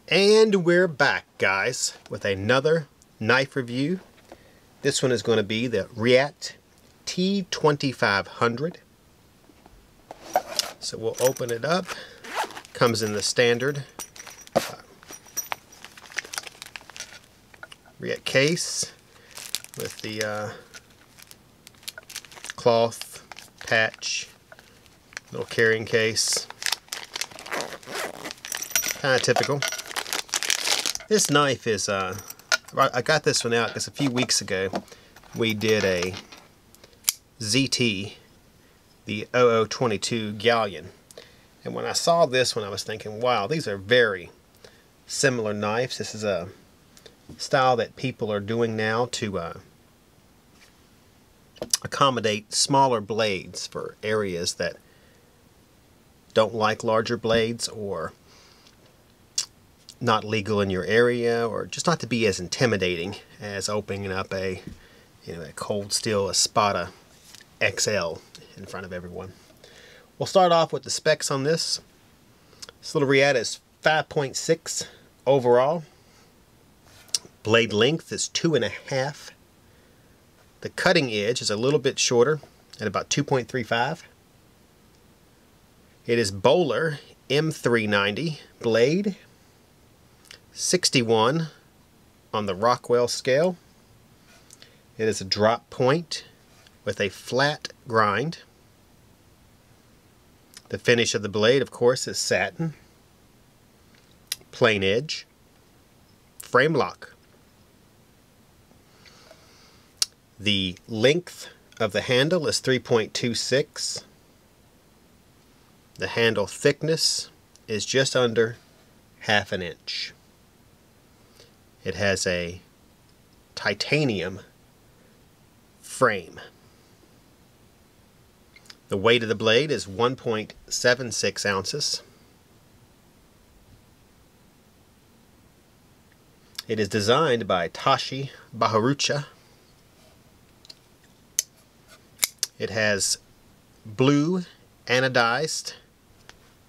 And we're back, guys, with another knife review. This one is going to be the Reate T2500. So we'll open it up. Comes in the standard Reate case with the cloth patch, little carrying case. Kind of typical. This knife is, I got this one out because a few weeks ago we did a ZT, the 0022 Galleon. And when I saw this one, I was thinking, wow, these are very similar knives. This is a style that people are doing now to accommodate smaller blades for areas that don't like larger blades, or not legal in your area, or just not to be as intimidating as opening up a cold steel Espada XL in front of everyone. We'll start off with the specs on this. This little Reate is 5.6 overall. Blade length is 2.5. The cutting edge is a little bit shorter at about 2.35. It is Bowler M390 blade, 61 on the Rockwell scale. It is a drop point with a flat grind. The finish of the blade, of course, is satin, plain edge, frame lock. The length of the handle is 3.26. The handle thickness is just under 1/2 inch. It has a titanium frame. The weight of the blade is 1.76 ounces. It is designed by Tashi Baharucha. It has blue anodized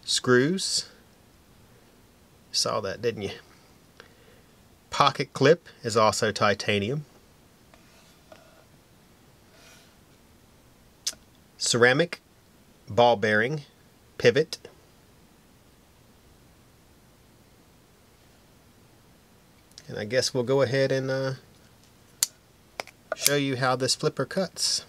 screws. Saw that, didn't you? Pocket clip is also titanium. Ceramic ball bearing pivot. And I guess we'll go ahead and show you how this flipper cuts.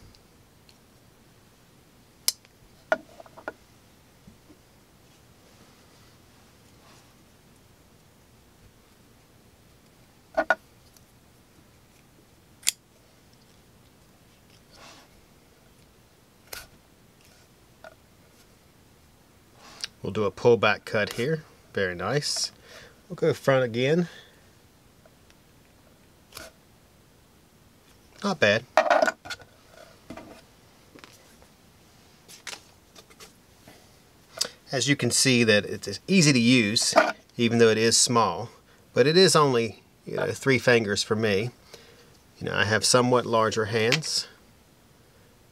We'll do a pullback cut here. Very nice. We'll go front again. Not bad. As you can see, that it's easy to use, even though it is small. But it is only 3 fingers for me. I have somewhat larger hands.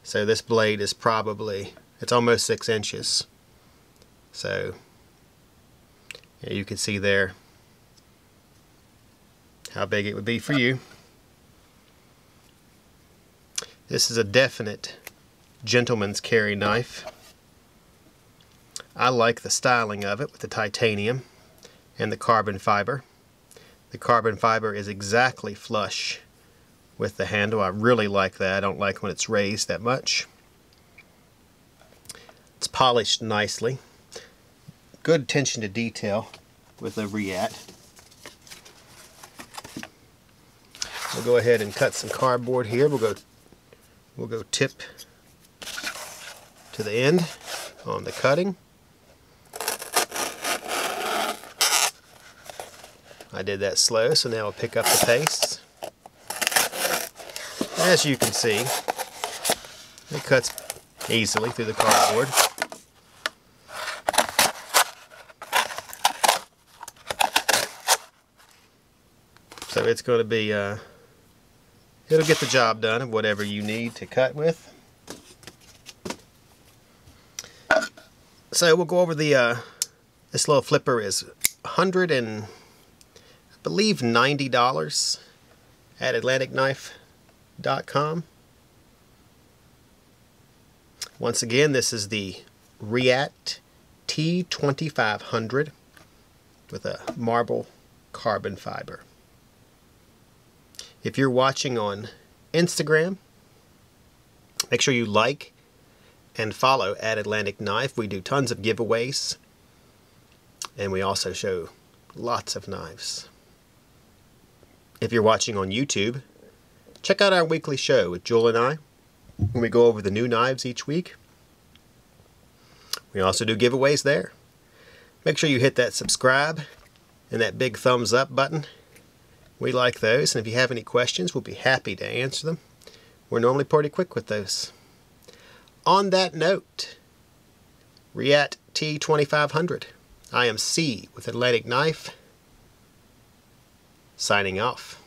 So this blade is probably, it's almost 6 inches. So you can see there how big it would be for you. This is a definite gentleman's carry knife. I like the styling of it with the titanium and the carbon fiber. The carbon fiber is exactly flush with the handle. I really like that. I don't like when it's raised that much. It's polished nicely. Good attention to detail with the Reate. We'll go ahead and cut some cardboard here. We'll go tip to the end on the cutting. I did that slow, so now we'll pick up the pace. As you can see, it cuts easily through the cardboard. So it's going to be, it'll get the job done of whatever you need to cut with. So we'll go over the, this little flipper is 100 and believe $90 at AtlanticKnife.com. Once again, this is the Reate T2500 with a marble carbon fiber. If you're watching on Instagram, make sure you like and follow at Atlantic Knife. We do tons of giveaways, and we also show lots of knives. If you're watching on YouTube, check out our weekly show with Jewel and I, when we go over the new knives each week. We also do giveaways there. Make sure you hit that subscribe and that big thumbs up button. We like those, and if you have any questions, we'll be happy to answer them. We're normally pretty quick with those. On that note, Reate T2500. I am C with Atlantic Knife, signing off.